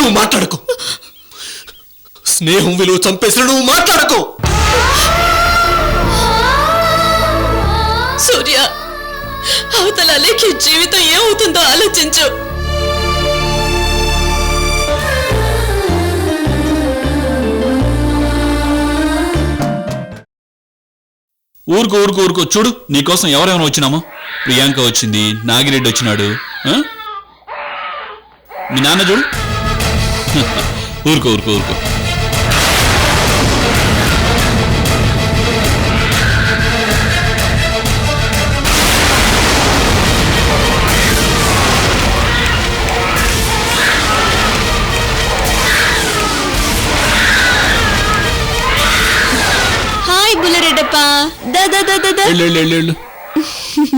నువ్వు మాట్లాడకు. స్నేహం విలువ చంపేసిన నువ్వు మాట్లాడకు. సూర్య, అవతల అలేఖ్య జీవితం ఏమవుతుందో ఆలోచించు. ఊరుకో ఊరుకో ఊరుకో. చూడు, నీకోసం ఎవరెవరు వచ్చినామో. ప్రియాంక వచ్చింది, నాగిరెడ్డి వచ్చినాడు, మీ నాన్న చూడు. ఊరుకో ఊరుకో ఊరుకో.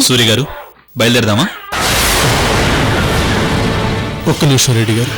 సూర్య గారు, బయలుదేరదామా? ఒక్క నిమిషం రెడ్డి గారు.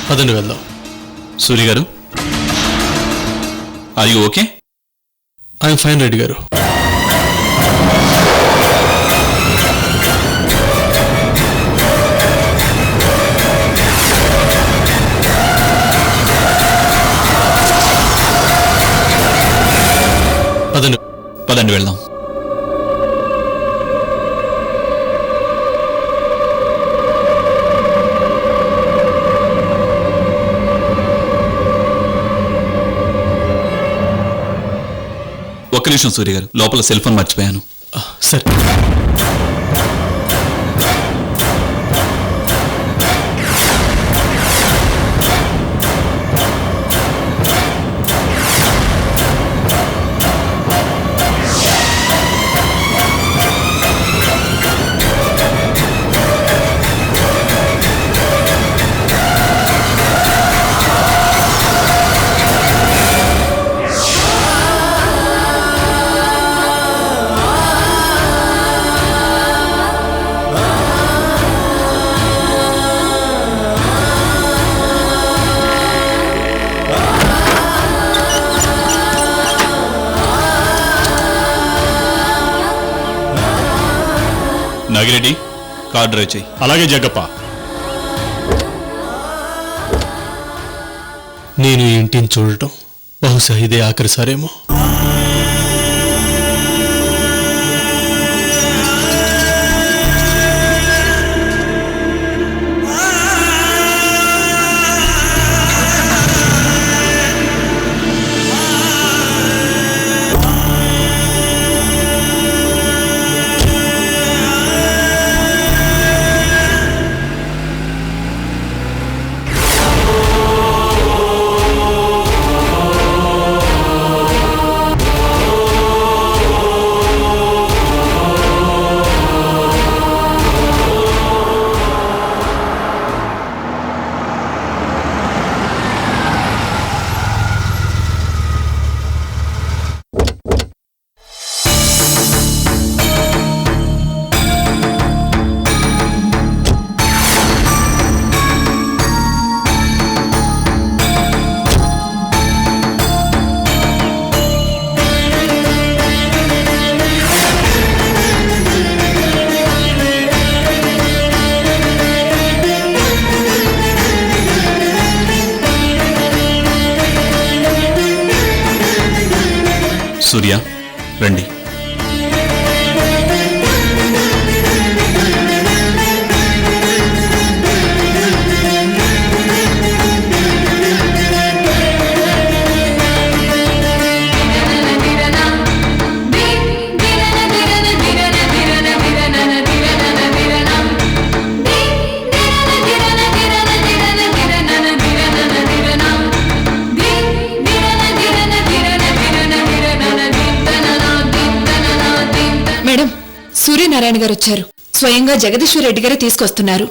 పదండి వెళ్దాం. Surya garu, are you okay? I'm fine Reddy garu. పదండి పదండి వెళ్దాం. ఒక్క నిమిషం సూర్య గారు, లోపల సెల్ ఫోన్ మర్చిపోయాను. సరే. నాగిరెడ్డి, కార్ డ్రైవ్ చేయి. అలాగే జగ్గప్ప. నేను ఈ ఇంటిని చూడటం బహుశా ఇదే ఆఖరిసారేమో. సూర్య, రండి. సూర్యనారాయణ గారు వచ్చారు. స్వయంగా జగదీశ్వర్ రెడ్డి గారు తీసుకొస్తున్నారు.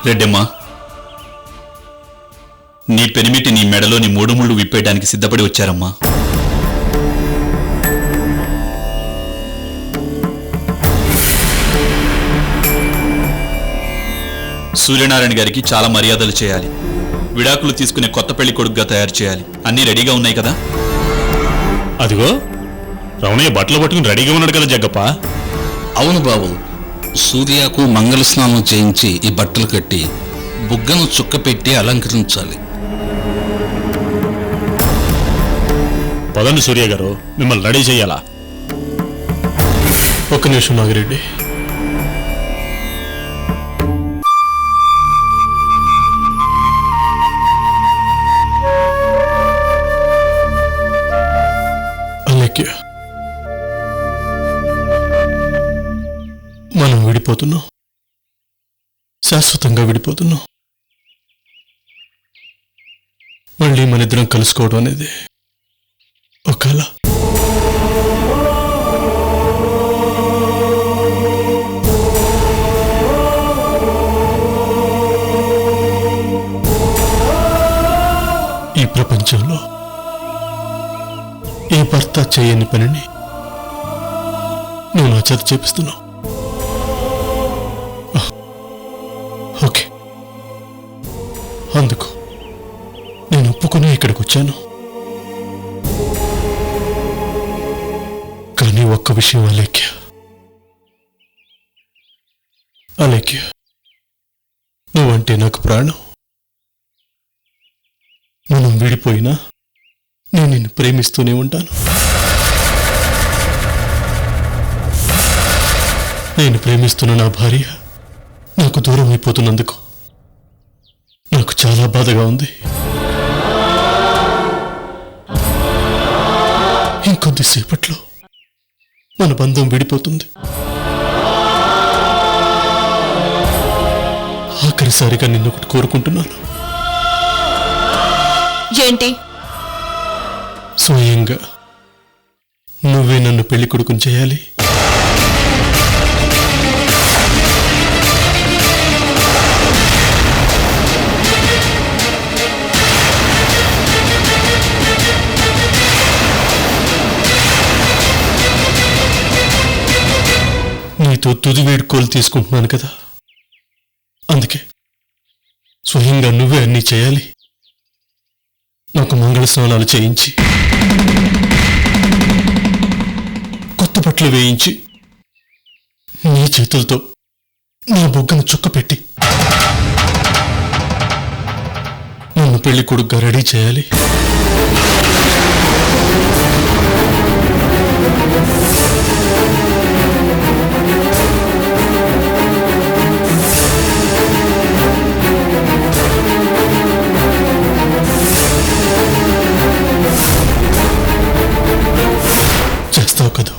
రెడ్డమ్మా, నీ పెనిమిటి నీ మెడలోని 3 ముళ్ళు విప్పేయడానికి సిద్ధపడి వచ్చారమ్మా. సూర్యనారాయణ గారికి చాలా మర్యాదలు చేయాలి. విడాకులు తీసుకునే కొత్త పెళ్లి కొడుకుగా తయారు చేయాలి. అన్నీ రెడీగా ఉన్నాయి కదా? అదిగో రమణయ్య బట్టలు పట్టుకుని రెడీగా ఉన్నాడు కదా జగ్గప్ప. అవును బాబు, సూర్యకు మంగళ స్నానం చేయించి ఈ బట్టలు కట్టి బుగ్గను చుక్క పెట్టి అలంకరించాలి. పదండి సూర్య గారు, మిమ్మల్ని రెడీ చెయ్యాలా? ఒక్క నిమిషం నాగిరెడ్డి. అలెక్య, మనం విడిపోతున్నాం, శాశ్వతంగా విడిపోతున్నాం. మళ్ళీ మన ఇద్దరం కలుసుకోవడం అనేది ఒక కళ. ఈ ప్రపంచంలో ఏ భర్త చేయని పనిని నువ్వు నా చేత చేపిస్తున్నావు. ఓకే, అందుకు నేను ఒప్పుకుని ఇక్కడికి వచ్చాను. కానీ ఒక్క విషయం అలేఖ్య, అలేఖ్య, నువ్వంటే నాకు ప్రాణం. మనం విడిపోయినా నేను నిన్ను ప్రేమిస్తూనే ఉంటాను. నేను ప్రేమిస్తున్న నా భార్య నాకు దూరం అయిపోతున్నందుకు నాకు చాలా బాధగా ఉంది. ఇంకొద్దిసేపట్లో మన బంధం విడిపోతుంది. ఆఖరిసారిగా నిన్నొకటి కోరుకుంటున్నాను. ఏంటి? స్వయంగా నువ్వే నన్ను పెళ్లి కొడుకుని చేయాలి. నీతో తుది వేడుకోలు తీసుకుంటున్నాను కదా, అందుకే స్వయంగా నువ్వే అన్నీ చేయాలి. నాకు మంగళ స్నానాలు చేయించి, కొత్త బట్టలు వేయించి, నీ చేతులతో నా బొగ్గను చుక్కపెట్టి నన్ను పెళ్లి కొడుకుగా రెడీ చేయాలి. చేస్తావు కదా?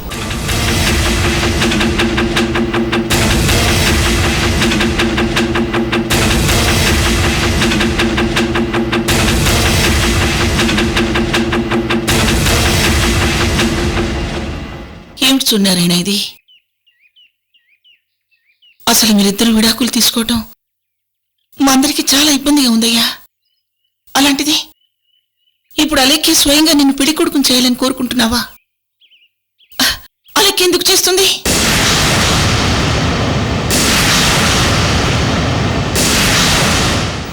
ఏమిటి సూర్యనారాయణ ఇది? అసలు మీరిద్దరు విడాకులు తీసుకోవటం మా అందరికీ చాలా ఇబ్బందిగా ఉందయ్యా. అలాంటిది ఇప్పుడు అలెక్కి స్వయంగా నిన్ను పెళ్లి కొడుకుని చేయాలని కోరుకుంటున్నావా? అలెక్కి ఎందుకు చేస్తుంది?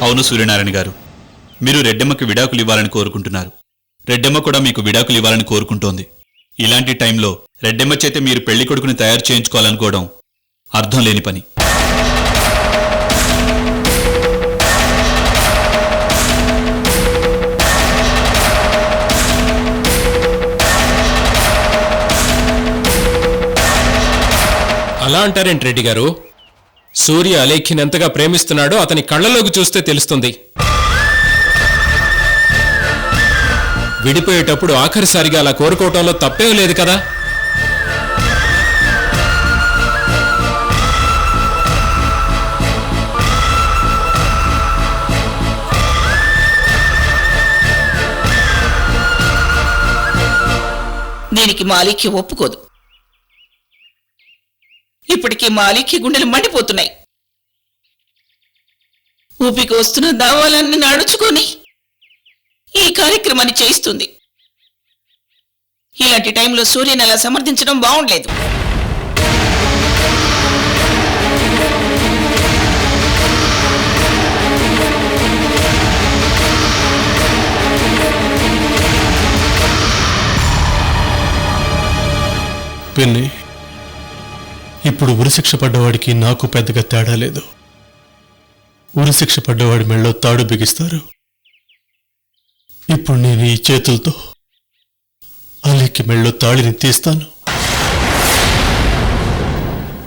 అవును సూర్యనారాయణ గారు, మీరు రెడ్డమ్మకి విడాకులు ఇవ్వాలని కోరుకుంటున్నారు. రెడ్డమ్మ కూడా మీకు విడాకులు ఇవ్వాలని కోరుకుంటోంది. ఇలాంటి టైంలో రెడ్డమ్మ చేత మీరు పెళ్లి కొడుకుని తయారు చేయించుకోవాలనుకోవడం అర్థం లేని పని. అలా అంటారేంటి రెడ్డి గారు? సూర్య అలేఖ్యని ఎంతగా ప్రేమిస్తున్నాడో అతని కళ్ళలోకి చూస్తే తెలుస్తుంది. విడిపోయేటప్పుడు ఆఖరిసారిగా అలా కోరుకోవటంలో తప్పేం లేదు కదా. దీనికి మా అలేఖ్య ఒప్పుకోదు. ఇప్పటికే మా అలేఖ్య గుండెలు మండిపోతున్నాయి. ఊపికి వస్తున్న దావాలన్నీ నడుచుకొని ఈ కార్యక్రమాన్ని చేయిస్తుంది. ఇలాంటి టైంలో సూర్యని అలా సమర్థించడం బాగుండలేదు. పిన్ని, ఇప్పుడు ఉరిశిక్ష పడ్డవాడికి నాకు పెద్దగా తేడా లేదు. ఉరిశిక్ష పడ్డవాడి మెళ్ళో తాడు బిగిస్తారు. ఇప్పుడు నేను ఈ చేతులతో అలేఖ్య మెళ్ళో తాళిని తీస్తాను.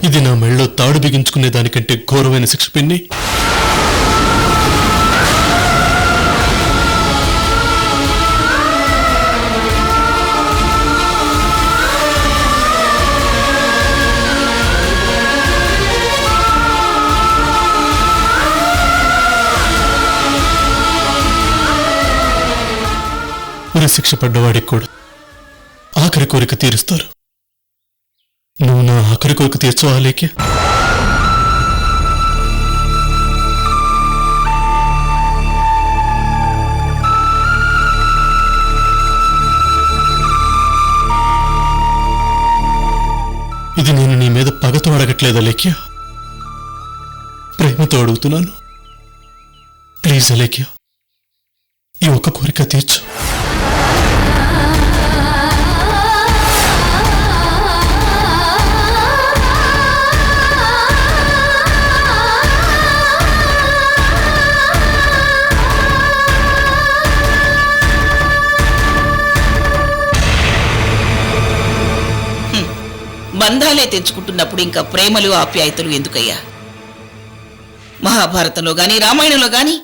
ఇది నా మెళ్ళో తాడు బిగించుకునే దానికంటే ఘోరమైన శిక్ష పిన్ని. ఉరిశిక్ష పడ్డవాడికి కూడా ఆఖరి కోరిక తీరుస్తారు. నువ్వు నా ఆఖరి కోరిక తీర్చవా అలేఖ్య? ఇది నేను నీ మీద పగతో అడగట్లేదు అలేఖ్య, ప్రేమతో అడుగుతున్నాను. ప్లీజ్ అలేఖ్య, ఈ ఒక్క కోరిక తీర్చు. బంధాలే తెంచుకుంటున్నప్పుడు ఇంకా ప్రేమలు ఆప్యాయతలు ఎందుకయ్యా? మహాభారతంలో గాని రామాయణంలో గాని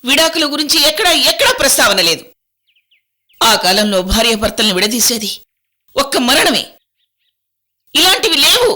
విడాకుల గురించి ఎక్కడా ప్రస్తావన లేదు. ఆ కాలంలో భార్యాభర్తల్ని విడదీసేది ఒక్క మరణమే. ఇలాంటివి లేవు.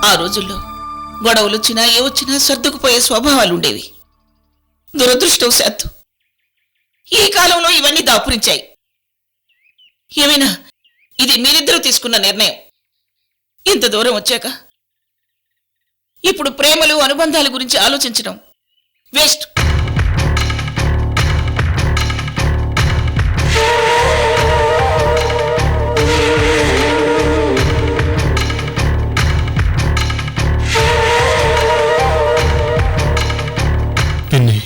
ఆ రోజుల్లో గొడవలొచ్చినా ఏవొచ్చినా సర్దుకుపోయే స్వభావాలుండేవి. దురదృష్టవశాత్తు ఈ కాలంలో ఇవన్నీ దాపురించాయి. ఏమైనా ఇది మీరిద్దరూ తీసుకున్న నిర్ణయం. ఇంత దూరం వచ్చాక ఇప్పుడు ప్రేమలు అనుబంధాల గురించి ఆలోచించడం వేస్ట్. పిన్ని,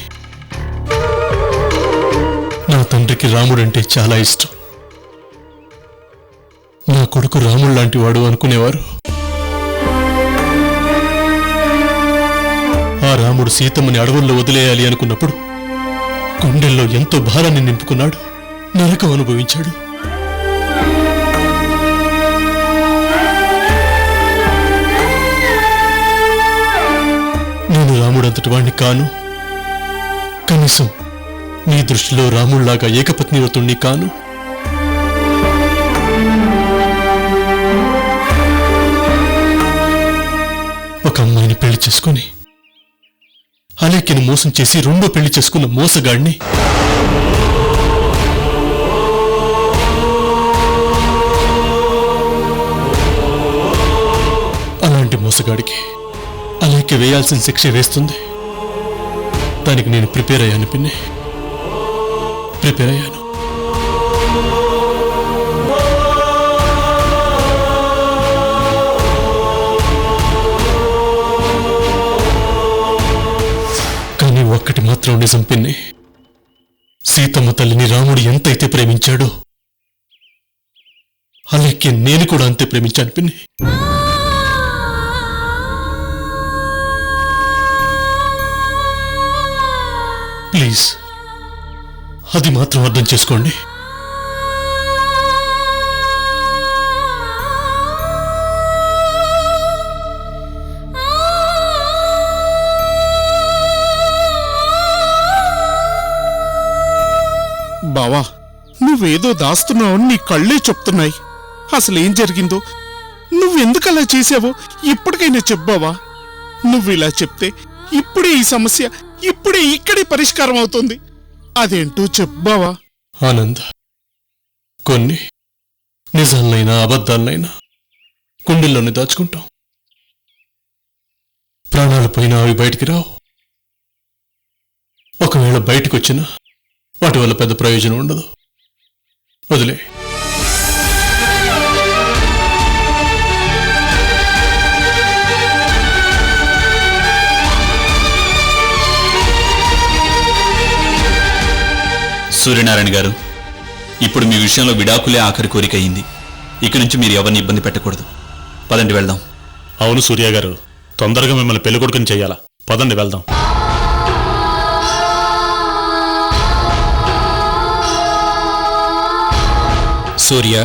నా తండ్రికి రాముడంటే చాలా ఇష్టం. నా కొడుకు రాముడు లాంటి వాడు అనుకునేవారు. ఆ రాముడు సీతమ్మని అడవుల్లో వదిలేయాలి అనుకున్నప్పుడు గుండెల్లో ఎంతో భారాన్ని నింపుకున్నాడు, నరకం అనుభవించాడు. నేను రాముడంతటి వాణ్ణి కాను. కనీసం నీ దృష్టిలో రాముళ్లాగా ఏకపత్ని వ్రతుణ్ణి కాను. చేసుకుని అలేఖ్యను మోసం చేసి రెండో పెళ్లి చేసుకున్న మోసగాడిని. అలాంటి మోసగాడికి అలేఖ్య వేయాల్సిన శిక్ష వేస్తుంది. దానికి నేను ప్రిపేర్ అయ్యాను పిన్ని, ప్రిపేర్ అయ్యాను. కానీ ఒక్కటి మాత్రం నిజం పిన్ని, సీతమ్మ తల్లిని రాముడు ఎంతైతే ప్రేమించాడో అలేఖ్య నేను కూడా అంతే ప్రేమించాను పిన్ని. ప్లీజ్ అది మాత్రం అర్థం చేసుకోండి. బావా, నువ్వేదో దాస్తున్నావని నీ కళ్ళే చెప్తున్నాయి. అసలేం జరిగిందో, నువ్వెందుకలా చేసావో ఇప్పటికైనా చెప్పావా? నువ్విలా చెప్తే ఇప్పుడే ఈ సమస్య ఇప్పుడే ఇక్కడే పరిష్కారం అవుతుంది. అదేంటో చెప్పావా? ఆనంద్, కొన్ని నిజాలనైనా అబద్ధాలనైనా గుండెల్లోనే దాచుకుంటాం. ప్రాణాలు పోయినా అవి బయటికి రావు. ఒకవేళ బయటకు వచ్చినా వాటి వల్ల పెద్ద ప్రయోజనం ఉండదు. వదిలే. సూర్యనారాయణ గారు, ఇప్పుడు మీ విషయంలో విడాకులే ఆఖరి కోరిక అయింది. ఇక నుంచి మీరు ఎవరిని ఇబ్బంది పెట్టకూడదు. పదండి వెళ్దాం. అవును సూర్య గారు, తొందరగా మిమ్మల్ని పెళ్లి కొడుకుని చెయ్యాలా. పదండి వెళ్దాం. సూర్య,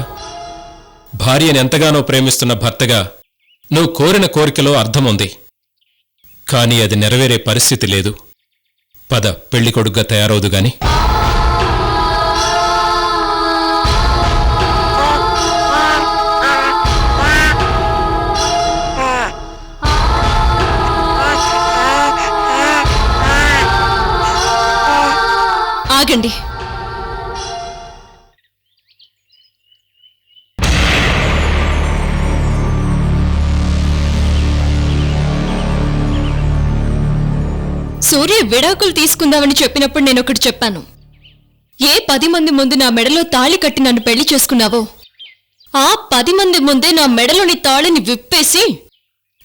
భార్యను ఎంతగానో ప్రేమిస్తున్న భర్తగా నువ్వు కోరిన కోరికలో అర్థముంది. కానీ అది నెరవేరే పరిస్థితి లేదు. పద, పెళ్లి కొడుగ్గా తయారవుదు గాని. ఆగండి. సూర్య విడాకులు తీసుకుందామని చెప్పినప్పుడు నేను ఒకటి చెప్పాను. ఏ 10 మంది ముందు నా మెడలో తాళి కట్టి నన్ను పెళ్లి చేసుకున్నావో ఆ 10 మంది ముందే నా మెడలోని తాళిని విప్పేసి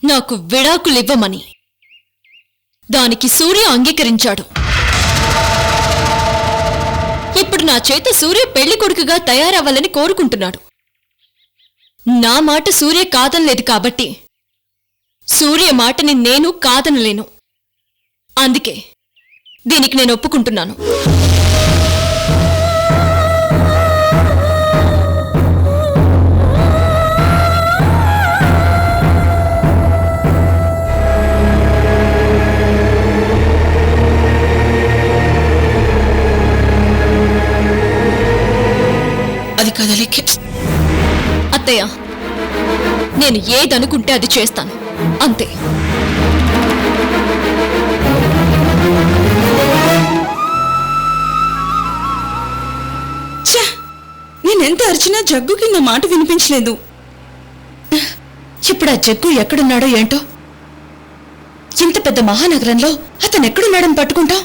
నాకు విడాకులు ఇవ్వమని. దానికి సూర్య అంగీకరించాడు. ఇప్పుడు నా చేత సూర్య పెళ్లి కొడుకుగా తయారవ్వాలని కోరుకుంటున్నాడు. నా మాట సూర్య కాదనలేదు కాబట్టి సూర్య మాటని నేను కాదనలేను. అందుకే దీనికి నేను ఒప్పుకుంటున్నాను. అది కదలికే. అత్తయ్య, నేను ఏదనుకుంటే అది చేస్తాను, అంతే. నేనెంత అరిచినా జగ్గుకి నా మాట వినిపించలేదు. ఇప్పుడు ఆ జగ్గు ఎక్కడున్నాడో ఏంటో. ఇంత పెద్ద మహానగరంలో అతను ఎక్కడున్నాడని పట్టుకుంటా.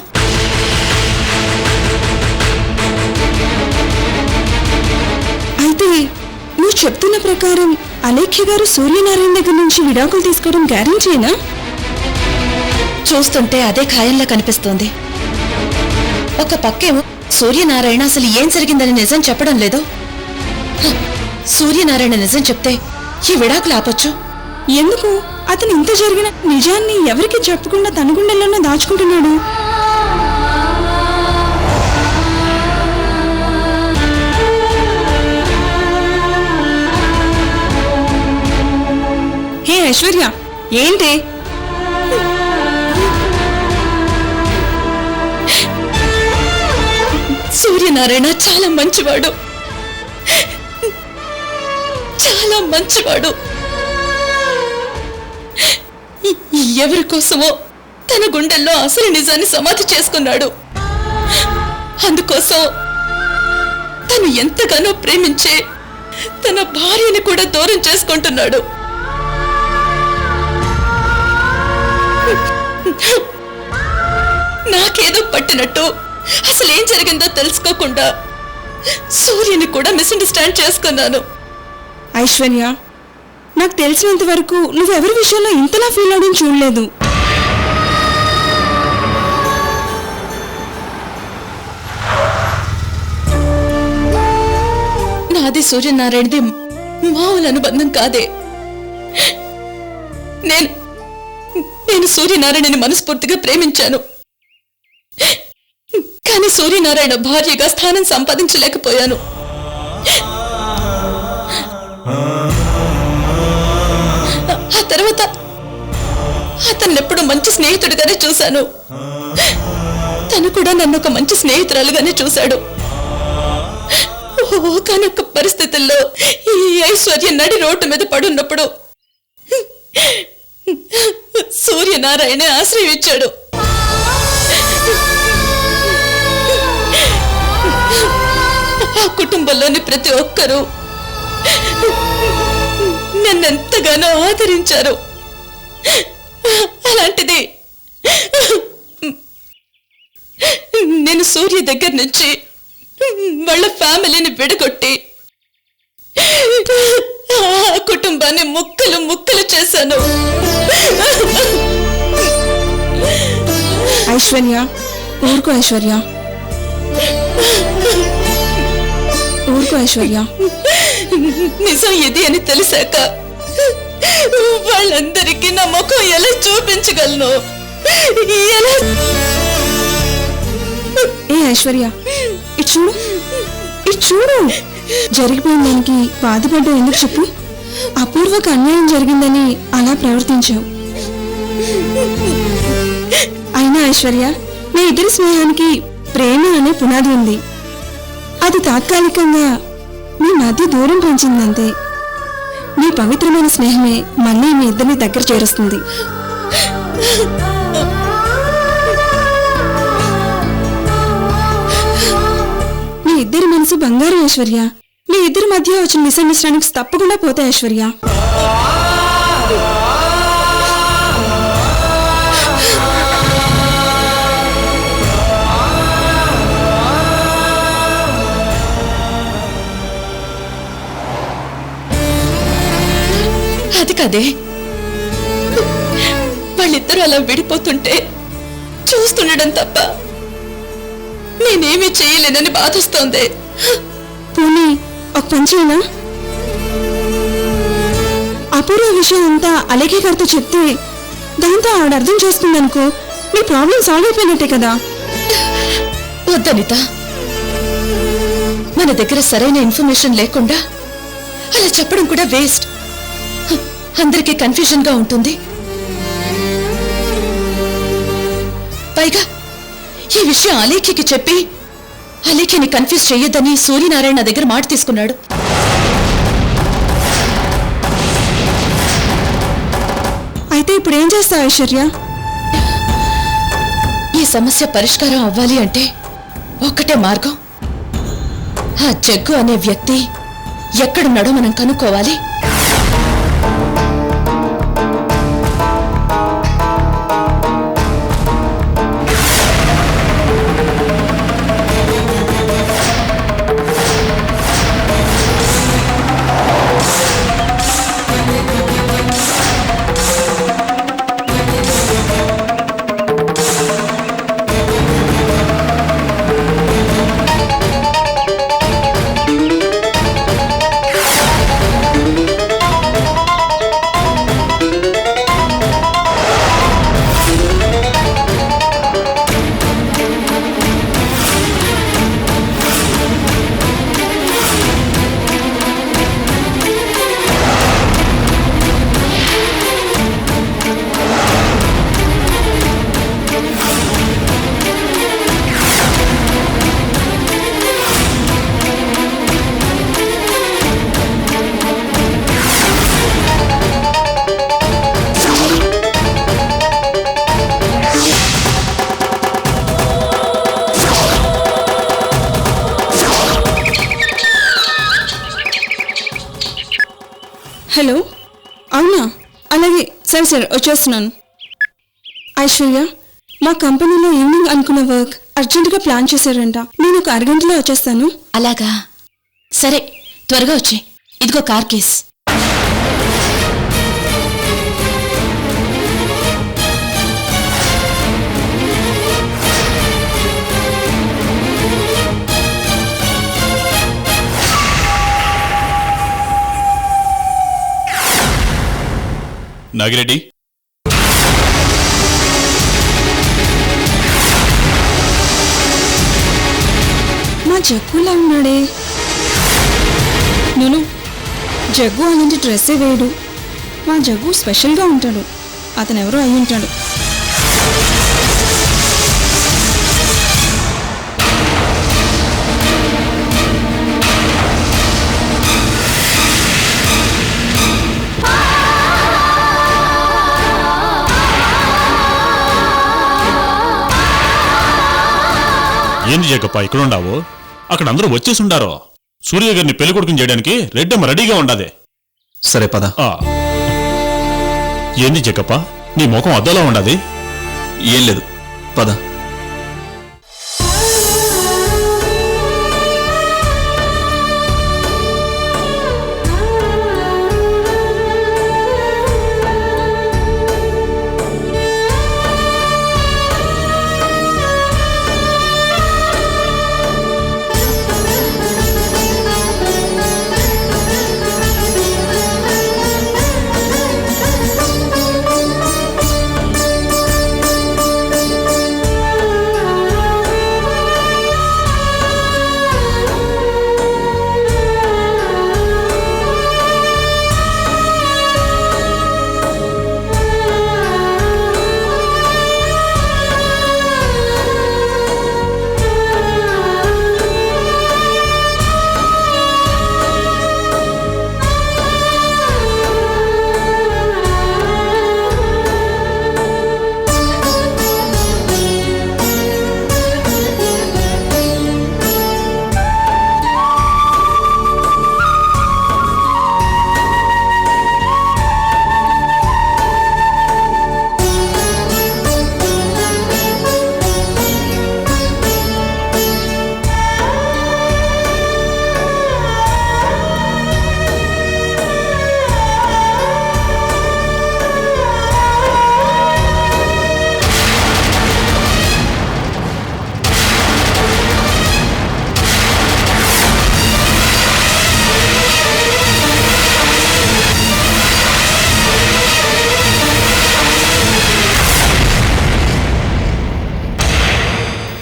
అయితే నువ్వు చెప్తున్న ప్రకారం అలేఖ్య గారు సూర్యనారాయణ దగ్గర నుంచి విడాకులు తీసుకోవడం గ్యారెంటీనా? చూస్తుంటే అదే ఖాయంలా కనిపిస్తోంది. ఒక పక్కేమో సూర్యనారాయణ అసలు ఏం జరిగిందని నిజం చెప్పడం లేదు. సూర్యనారాయణ నిజం చెప్తే ఈ విడాకులు ఆపొచ్చు. ఎందుకు అతను ఇంత జరిగిన నిజాన్ని ఎవరికి చెప్పకుండా తన గుండెల్లోనే దాచుకుంటున్నాడు? హే ఐశ్వర్య, ఏంటి? సూర్యనారాయణ చాలా మంచివాడు, చాలా మంచివాడు. ఎవరి కోసమో తన గుండెల్లో అసలు నిజాన్ని సమాధి చేసుకున్నాడు. అందుకోసం తను ఎంతగానో ప్రేమించే తన భార్యని కూడా దూరం చేసుకుంటున్నాడు. నాకేదో పట్టినట్టు అసలేం జరిగిందో తెలుసుకోకుండా సూర్యని కూడా మిస్అండర్స్టాండ్ చేసుకున్నాను. ఐశ్వర్య, నాకు తెలిసినంత వరకు నువ్వెవరి విషయంలో ఇంతలా ఫీల్ అవడం చూడలేదు. నాది సూర్యనారాయణది మామూలు అనుబంధం కాదే. నేను సూర్యనారాయణని మనస్ఫూర్తిగా ప్రేమించాను. కానీ సూర్యనారాయణ భార్యగా స్థానం సంపాదించలేకపోయాను. ఆ తర్వాత అతన్నెప్పుడు మంచి స్నేహితుడిగానే చూశాను. తను కూడా నన్ను ఒక మంచి స్నేహితురాలుగానే చూశాడు. ఒకనొక పరిస్థితుల్లో ఈ ఐశ్వర్య నడి రోడ్డు మీద పడున్నప్పుడు సూర్యనారాయణ ఆశ్రయం ఇచ్చాడు. ఆ కుటుంబంలోని ప్రతి ఒక్కరూ నన్నెంతగానో ఆదరించారు. అలాంటిది నేను సూర్య దగ్గర నుంచి వాళ్ళ ఫ్యామిలీని విడగొట్టి ఆ కుటుంబాన్ని ముక్కలు ముక్కలు చేశాను. ఐశ్వర్య, ఊరుకో ఐశ్వర్య, ఊరుకో ఐశ్వర్య. నిజం ఇది అని తెలిసాక వాళ్ళందరికీ నా ముఖం ఎలా చూపించగలను? ఎలా? ఏ ఐశ్వర్య, ఇటు చూడు, ఇటు చూడు. జరిగిపోయిన దానికి బాధపడ్డావు ఎందుకు చెప్పు? అపూర్వకు అన్యాయం జరిగిందని అలా ప్రవర్తించావు. అయినా ఐశ్వర్య, మీ ఇద్దరి స్నేహానికి ప్రేమ అనే పునాది ఉంది. అది తాత్కాలికంగా మీ మధ్య దూరం పెంచిందంతే. మీ పవిత్రమైన స్నేహమే మళ్ళీ మీ ఇద్దరిని దగ్గర చేరుస్తుంది. మీ ఇద్దరి మనసు బంగారం ఐశ్వర్య. మీ ఇద్దరి మధ్య వచ్చిన మిస్అండర్స్టాండింగ్స్ తప్పకుండా పోతాయి ఐశ్వర్య. అది కదే, వాళ్ళిద్దరూ అలా విడిపోతుంటే చూస్తుండడం తప్ప నేనేమీ చేయలేనని బాధిస్తోంది. పోనీ ఒక పని చేయనా? అపూర్వ విషయం అంతా అలేఖ గారితో చెప్తే దాంతో ఆవిడ అర్థం చేసుకుందనుకో, మీ ప్రాబ్లం సాల్వ్ అయిపోయినట్టే కదా. వద్దనిత, మన దగ్గర సరైన ఇన్ఫర్మేషన్ లేకుండా అలా చెప్పడం కూడా వేస్ట్. అందరికీ కన్ఫ్యూజన్ గా ఉంటుంది. పైగా ఈ విషయం అలేఖకి చెప్పి అలేఖని కన్ఫ్యూజ్ చెయ్యొద్దని సూర్యనారాయణ దగ్గర మాట తీసుకున్నాడు. అయితే ఇప్పుడు ఏం చేస్తావు ఐశ్వర్య? ఈ సమస్య పరిష్కారం అవ్వాలి అంటే ఒక్కటే మార్గం. ఆ జగ్గు అనే వ్యక్తి ఎక్కడున్నాడో మనం కనుక్కోవాలి. హలో, అవునా? అలాగే, సరే సరే వచ్చేస్తున్నాను. ఐశ్వర్య, మా కంపెనీలో ఈవినింగ్ అనుకున్న వర్క్ అర్జెంటుగా ప్లాన్ చేశారంట. నేను ఒక అరగంటలో వచ్చేస్తాను. అలాగా, సరే త్వరగా వచ్చే. ఇదిగో కార్ కేస్. నాగిరెడ్డి, మా జగ్గులా ఉన్నాడే. నేను జగ్గు అలాంటి డ్రెస్సే వేయడు. మా జగ్గు స్పెషల్గా ఉంటాడు. అతను ఎవరో అయి ఉంటాడు. ఏంది జగ్గప్ప ఇక్కడ ఉండావు? అక్కడ అందరూ వచ్చేసి ఉండారో. సూర్య గారిని పెళ్లి కొడుకుని చేయడానికి రెడ్డమ్మ రెడీగా ఉండాది. సరే పద. ఏంది జగ్గప్ప, నీ ముఖం అద్దోలా ఉండాది? ఏం లేదు, పద.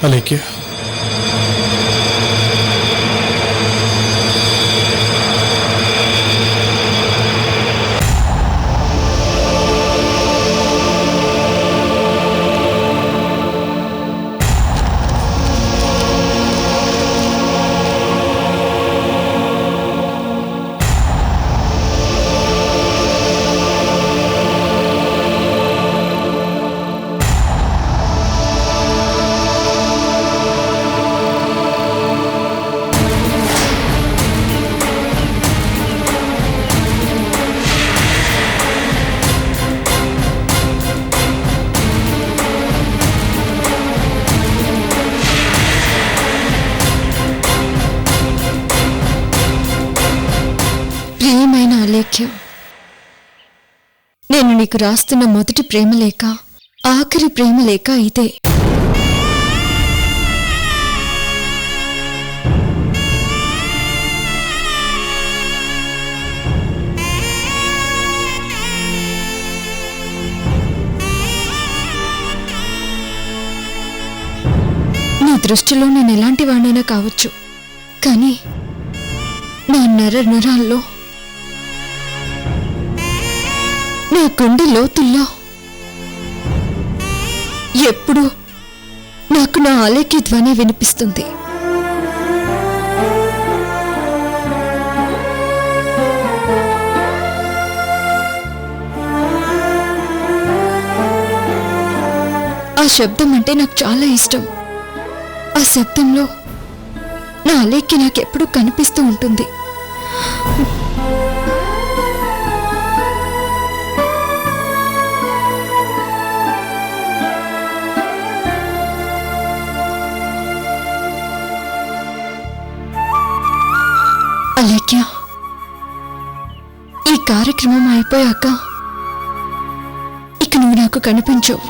అలేఖ్య, ప్రియమైన అలేఖ్యం, నేను నీకు రాస్తున్న మొదటి ప్రేమలేఖ, ఆఖరి ప్రేమలేఖ ఇదే. నీ దృష్టిలో నేను ఎలాంటి వాడినైనా కావచ్చు, కానీ నా నరాల్లో, నా గుండె లోతుల్లో ఎప్పుడూ నాకు నా అలేఖ్య ధ్వని వినిపిస్తుంది. ఆ శబ్దం అంటే నాకు చాలా ఇష్టం. ఆ శబ్దంలో నా అలేఖ్య నాకెప్పుడూ కనిపిస్తూ ఉంటుంది. అలేఖ్య, ఈ కార్యక్రమం అయిపోయాక ఇక నువ్వు నాకు కనిపించవు.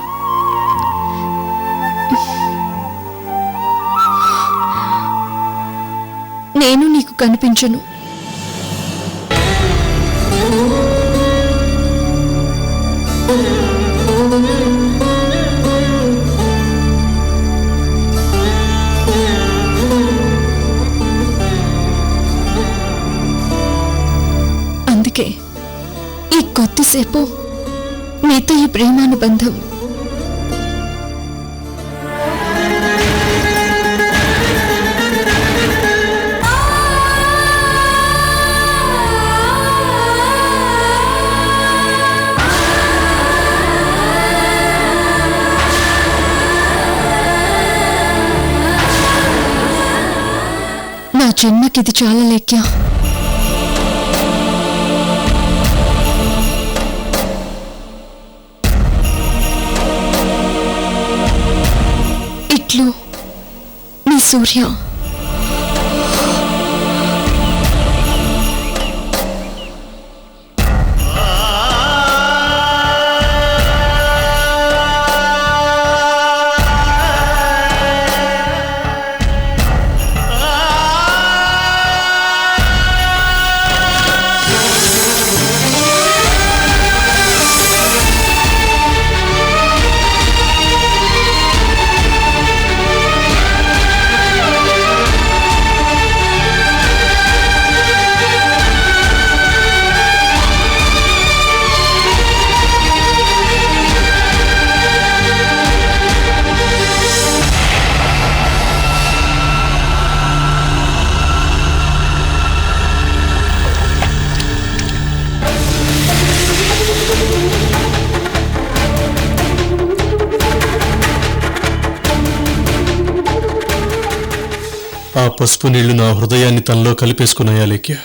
నేను నీకు కనిపించను. అందుకే ఈ కొద్దిసేపు మీతో ఈ ప్రేమానుబంధం. నా జన్మకిది చాలా లెక్క. ఇట్లు నీ సూర్య. ఆ పసుపు నీళ్లు నా హృదయాన్ని తనలో కలిపేసుకున్నాయా లేఖ్య?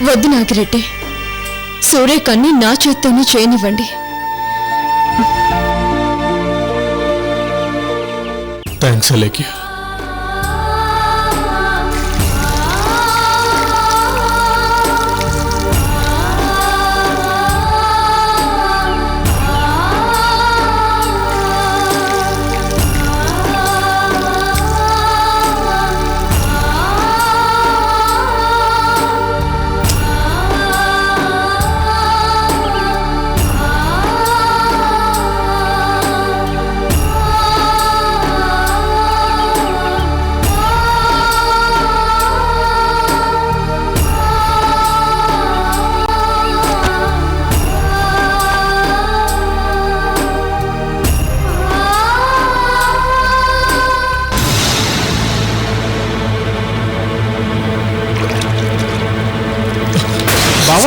వద్దు నాగిరెడ్డి, సూర్యకన్ని నా చేత్తోనే చేయనివ్వండి. థ్యాంక్స్ అలేఖ్య.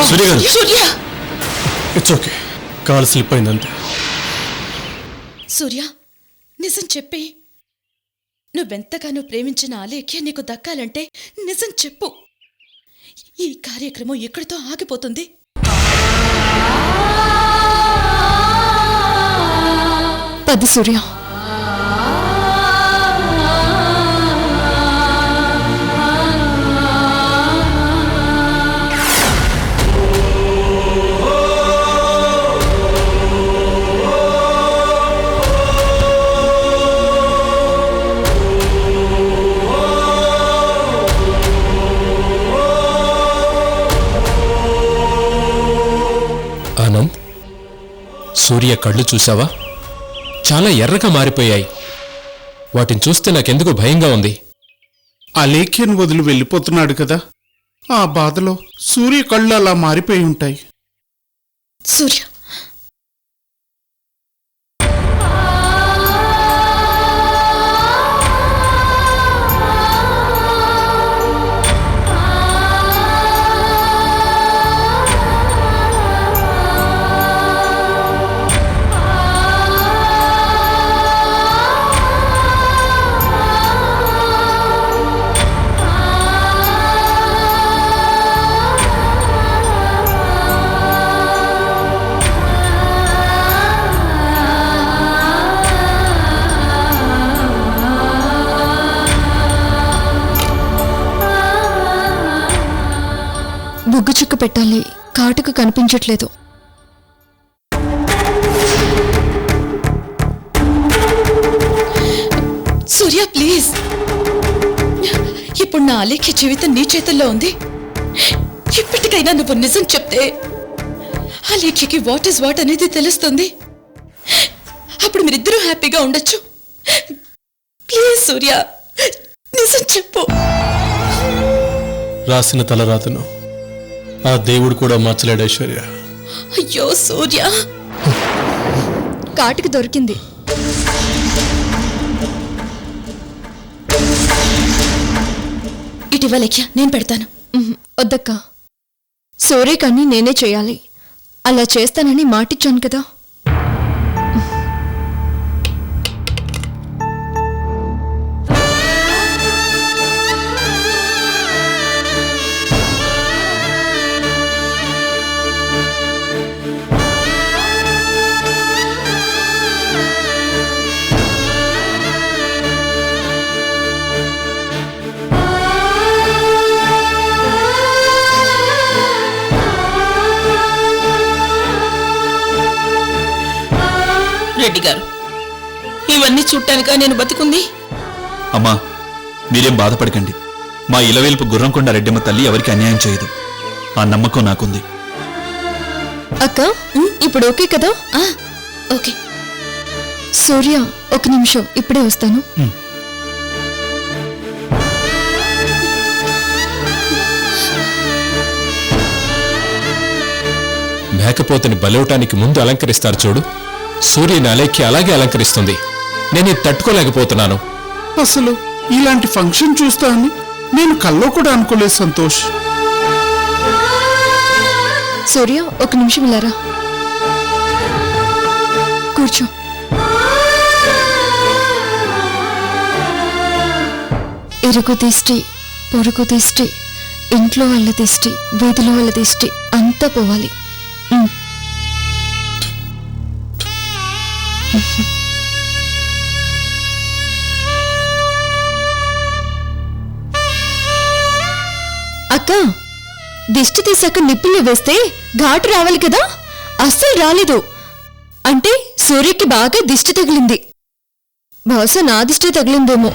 సూర్య గారు, సూర్య ఇట్స్ ఓకే, కాల్ స్లిప్ అయిందంతే. సూర్య, నిజం చెప్పి, నువ్వెంతగానో ప్రేమించిన ఆలేఖ్య నీకు దక్కాలంటే నిజం చెప్పు. ఈ కార్యక్రమం ఎక్కడితో ఆగిపోతుంది? పద సూర్య. ఆనంద్, సూర్య కళ్ళు చూసావా? చాలా ఎర్రగా మారిపోయాయి. వాటిని చూస్తే నాకెందుకో భయంగా ఉంది. అలేఖ్యను వదిలి వెళ్ళిపోతున్నాడు కదా, ఆ బాధలో సూర్య కళ్ళు అలా మారిపోయి ఉంటాయి. సూర్య, బుగ్గు చుక్క పెట్టాలి, కాటుకు కనిపించట్లేదు. సూర్య ప్లీజ్, ఇప్పుడు నా ఆలేఖ్య జీవితం నీ చేతుల్లో ఉంది. ఇప్పటికైనా నువ్వు నిజం చెప్తే ఆలేఖ్యకి వాట్ ఈస్ వాట్ అనేది తెలుస్తుంది. అప్పుడు మీరిద్దరూ హ్యాపీగా ఉండొచ్చు. ప్లీజ్ సూర్య, నిజం చెప్పు. రాసిన తలరాతను ఆ దేవుడు కూడా మార్చలేడు ఐశ్వర్య. అయ్యో సూర్య, కాటుకు దొరికింది. ఇటీవలేఖ్య నేను పెడతాను. వద్దక్క, సూర్యకన్నీ నేనే చేయాలి. అలా చేస్తానని మాటిచ్చాను కదా. రెడ్డి గారు, ఇవన్నీ చూడటానికా నేను బతికుంది? అమ్మా, మీరేం బాధపడకండి. మా ఇలవేల్పు గుర్రంకొండ రెడ్డమ్మ తల్లి ఎవరికి అన్యాయం చేయదు. ఆ నమ్మకం నాకుంది. అక్క, ఇప్పుడు ఓకే కదా? ఓకే. సూర్య, ఒక నిమిషం, ఇప్పుడే వస్తాను. మేకపోతుని బలవటానికి ముందు అలంకరిస్తారు చూడు, సూర్యుని అలేఖ్య అలాగే అలంకరిస్తుంది. నేను ఇది తట్టుకోలేకపోతున్నాను. అసలు ఇలాంటి ఫంక్షన్ చూస్తా అని నేను కల్లో కూడా అనుకోలేదు సంతోష్. సూర్య, ఒక నిమిషం ఇలారా. కూర్చో. ఇరుగు దిష్టి, పొరుగు దిష్టి, ఇంట్లో వాళ్ళ దిష్టి, వీధిలో వాళ్ళ దిష్టి అంతా పోవాలి. అక్క, దిష్టి తీసాక నిప్పుల్లో వేస్తే ఘాటు రావాలి కదా, అస్సలు రాలేదు. అంటే సూర్యకి బాగా దిష్టి తగిలింది. బహుశా నా దిష్టి తగిలిందేమో.